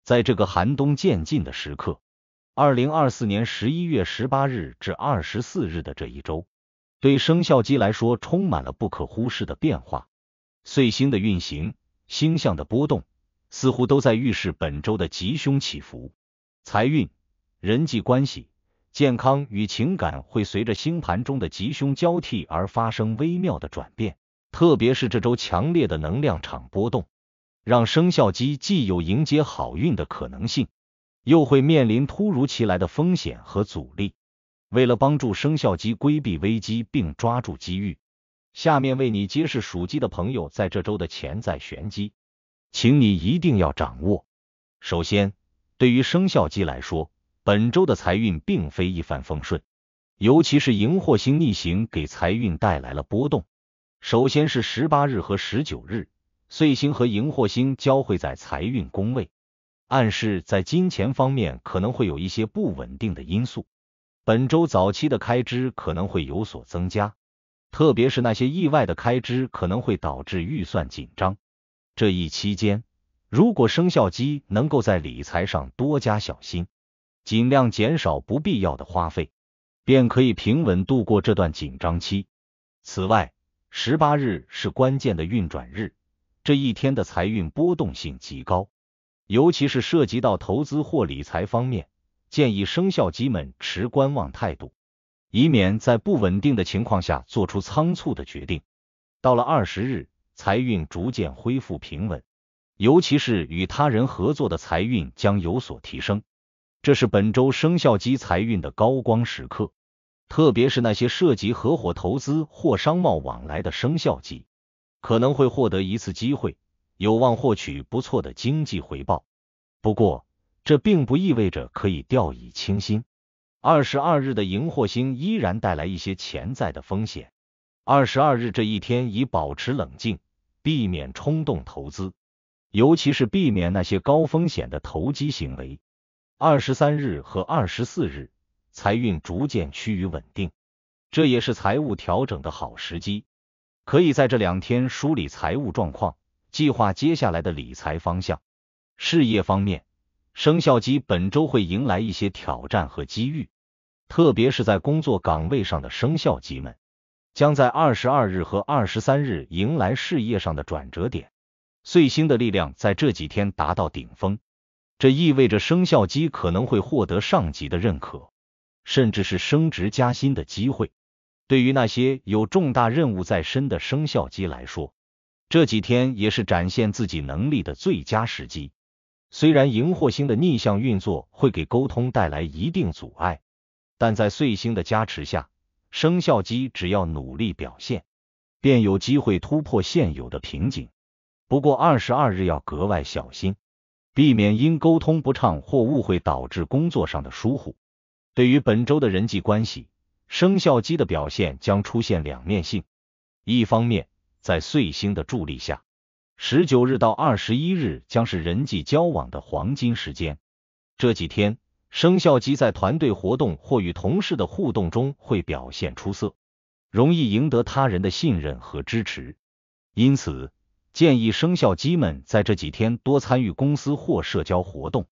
在这个寒冬渐近的时刻，2024年11月18日至24日的这一周，对生肖鸡来说充满了不可忽视的变化。岁星的运行，星象的波动，似乎都在预示本周的吉凶起伏。财运、人际关系、健康与情感会随着星盘中的吉凶交替而发生微妙的转变，特别是这周强烈的能量场波动，让生肖鸡既有迎接好运的可能性，又会面临突如其来的风险和阻力。为了帮助生肖鸡规避危机并抓住机遇，下面为你揭示属鸡的朋友在这周的潜在玄机，请你一定要掌握。首先，对于生肖鸡来说，本周的财运并非一帆风顺，尤其是荧惑星逆行给财运带来了波动。首先是18日和19日，岁星和荧惑星交汇在财运宫位，暗示在金钱方面可能会有一些不稳定的因素。本周早期的开支可能会有所增加，特别是那些意外的开支可能会导致预算紧张。这一期间，如果生肖鸡能够在理财上多加小心，尽量减少不必要的花费，便可以平稳度过这段紧张期。此外，18日是关键的运转日，这一天的财运波动性极高，尤其是涉及到投资或理财方面，建议生肖鸡们持观望态度，以免在不稳定的情况下做出仓促的决定。到了20日，财运逐渐恢复平稳，尤其是与他人合作的财运将有所提升。这是本周生肖鸡财运的高光时刻，特别是那些涉及合伙投资或商贸往来的生肖鸡，可能会获得一次机会，有望获取不错的经济回报。不过，这并不意味着可以掉以轻心。22日的荧惑星依然带来一些潜在的风险。22日这一天宜保持冷静，避免冲动投资，尤其是避免那些高风险的投机行为。23日和24日，财运逐渐趋于稳定，这也是财务调整的好时机，可以在这2天梳理财务状况，计划接下来的理财方向。事业方面，生肖鸡本周会迎来一些挑战和机遇，特别是在工作岗位上的生肖鸡们，将在22日和23日迎来事业上的转折点。岁星的力量在这几天达到顶峰，这意味着生肖鸡可能会获得上级的认可，甚至是升职加薪的机会。对于那些有重大任务在身的生肖鸡来说，这几天也是展现自己能力的最佳时机。虽然荧惑星的逆向运作会给沟通带来一定阻碍，但在岁星的加持下，生肖鸡只要努力表现，便有机会突破现有的瓶颈。不过22日要格外小心，避免因沟通不畅或误会导致工作上的疏忽。对于本周的人际关系，生肖鸡的表现将出现两面性。一方面，在岁星的助力下，19日到21日将是人际交往的黄金时间。这几天，生肖鸡在团队活动或与同事的互动中会表现出色，容易赢得他人的信任和支持。因此，建议生肖鸡们在这几天多参与公司或社交活动，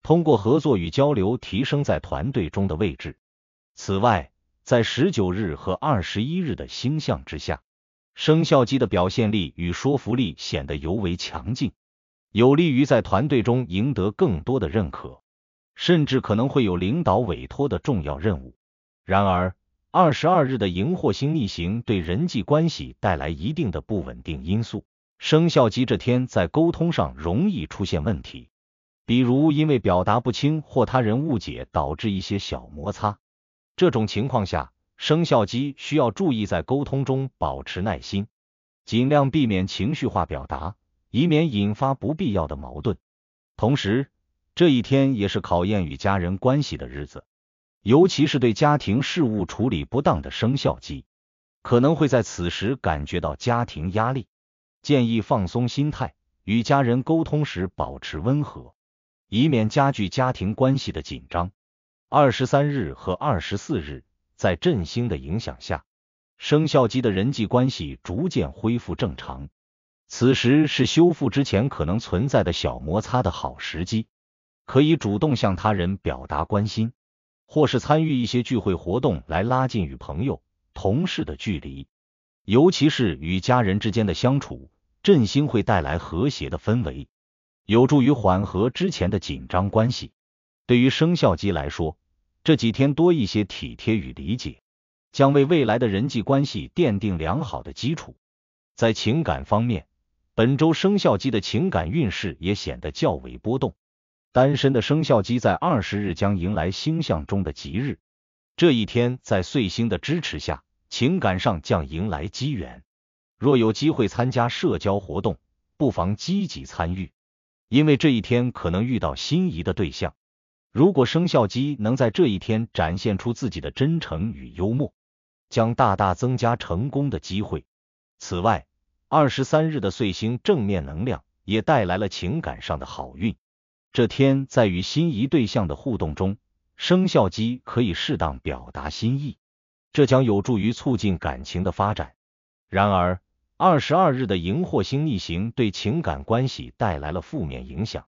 通过合作与交流提升在团队中的位置。此外，在19日和21日的星象之下，生肖鸡的表现力与说服力显得尤为强劲，有利于在团队中赢得更多的认可，甚至可能会有领导委托的重要任务。然而，22日的荧惑星逆行对人际关系带来一定的不稳定因素，生肖鸡这天在沟通上容易出现问题，比如因为表达不清或他人误解导致一些小摩擦。这种情况下，生肖鸡需要注意在沟通中保持耐心，尽量避免情绪化表达，以免引发不必要的矛盾。同时，这一天也是考验与家人关系的日子，尤其是对家庭事务处理不当的生肖鸡，可能会在此时感觉到家庭压力。建议放松心态，与家人沟通时保持温和，以免加剧家庭关系的紧张。23日和24日，在振星的影响下，生肖鸡的人际关系逐渐恢复正常，此时是修复之前可能存在的小摩擦的好时机。可以主动向他人表达关心，或是参与一些聚会活动来拉近与朋友、同事的距离，尤其是与家人之间的相处，振兴会带来和谐的氛围，有助于缓和之前的紧张关系。对于生肖鸡来说，这几天多一些体贴与理解，将为未来的人际关系奠定良好的基础。在情感方面，本周生肖鸡的情感运势也显得较为波动。单身的生肖鸡在20日将迎来星象中的吉日，这一天在岁星的支持下，情感上将迎来机缘。若有机会参加社交活动，不妨积极参与，因为这一天可能遇到心仪的对象。如果生肖鸡能在这一天展现出自己的真诚与幽默，将大大增加成功的机会。此外，23日的岁星正面能量也带来了情感上的好运。这天在与心仪对象的互动中，生肖鸡可以适当表达心意，这将有助于促进感情的发展。然而，22日的荧惑星逆行对情感关系带来了负面影响，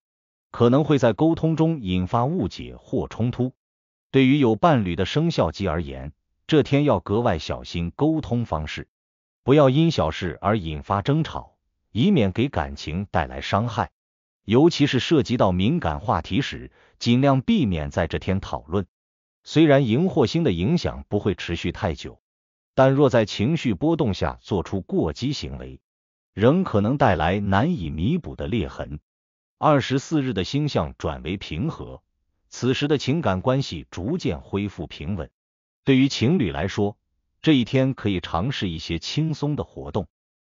可能会在沟通中引发误解或冲突。对于有伴侣的生肖鸡而言，这天要格外小心沟通方式，不要因小事而引发争吵，以免给感情带来伤害。尤其是涉及到敏感话题时，尽量避免在这天讨论。虽然荧惑星的影响不会持续太久，但若在情绪波动下做出过激行为，仍可能带来难以弥补的裂痕。24日的星象转为平和，此时的情感关系逐渐恢复平稳。对于情侣来说，这一天可以尝试一些轻松的活动，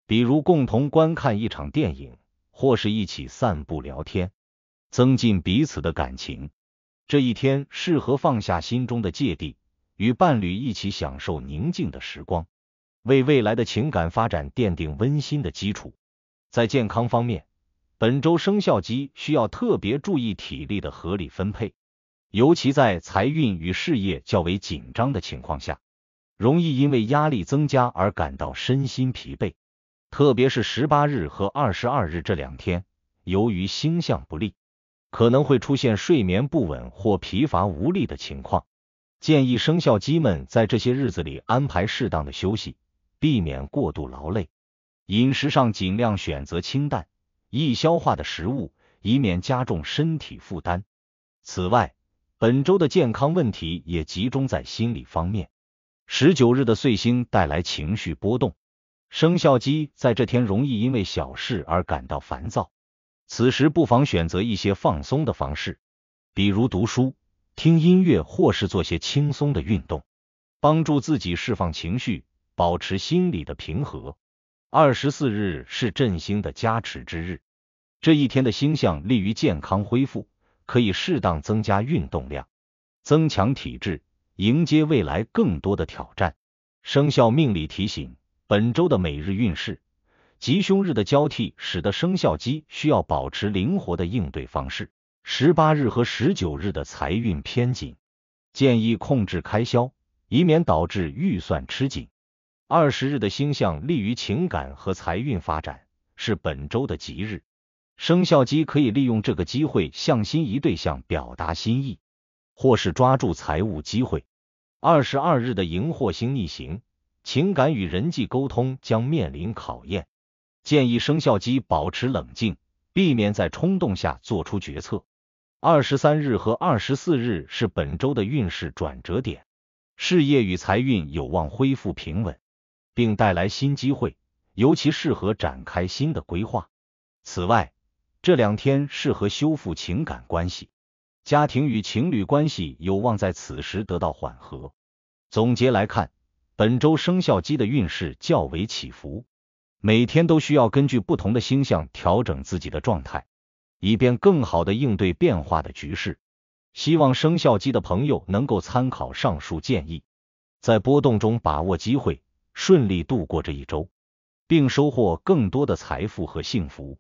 比如共同观看一场电影，或是一起散步聊天，增进彼此的感情。这一天适合放下心中的芥蒂，与伴侣一起享受宁静的时光，为未来的情感发展奠定温馨的基础。在健康方面，本周生肖鸡需要特别注意体力的合理分配，尤其在财运与事业较为紧张的情况下，容易因为压力增加而感到身心疲惫。特别是18日和22日这两天，由于星象不利，可能会出现睡眠不稳或疲乏无力的情况。建议生肖鸡们在这些日子里安排适当的休息，避免过度劳累。饮食上尽量选择清淡、易消化的食物，以免加重身体负担。此外，本周的健康问题也集中在心理方面。19日的岁星带来情绪波动，生肖鸡在这天容易因为小事而感到烦躁，此时不妨选择一些放松的方式，比如读书、听音乐或是做些轻松的运动，帮助自己释放情绪，保持心理的平和。24日是振兴的加持之日，这一天的星象利于健康恢复，可以适当增加运动量，增强体质，迎接未来更多的挑战。生肖命理提醒，本周的每日运势，吉凶日的交替使得生肖鸡需要保持灵活的应对方式。18日和19日的财运偏紧，建议控制开销，以免导致预算吃紧。20日的星象利于情感和财运发展，是本周的吉日。生肖鸡可以利用这个机会向心仪对象表达心意，或是抓住财务机会。22日的荧惑星逆行，情感与人际沟通将面临考验，建议生肖鸡保持冷静，避免在冲动下做出决策。23日和24日是本周的运势转折点，事业与财运有望恢复平稳，并带来新机会，尤其适合展开新的规划。此外，这两天适合修复情感关系，家庭与情侣关系有望在此时得到缓和。总结来看，本周生肖鸡的运势较为起伏，每天都需要根据不同的星象调整自己的状态，以便更好地应对变化的局势。希望生肖鸡的朋友能够参考上述建议，在波动中把握机会，顺利度过这一周，并收获更多的财富和幸福。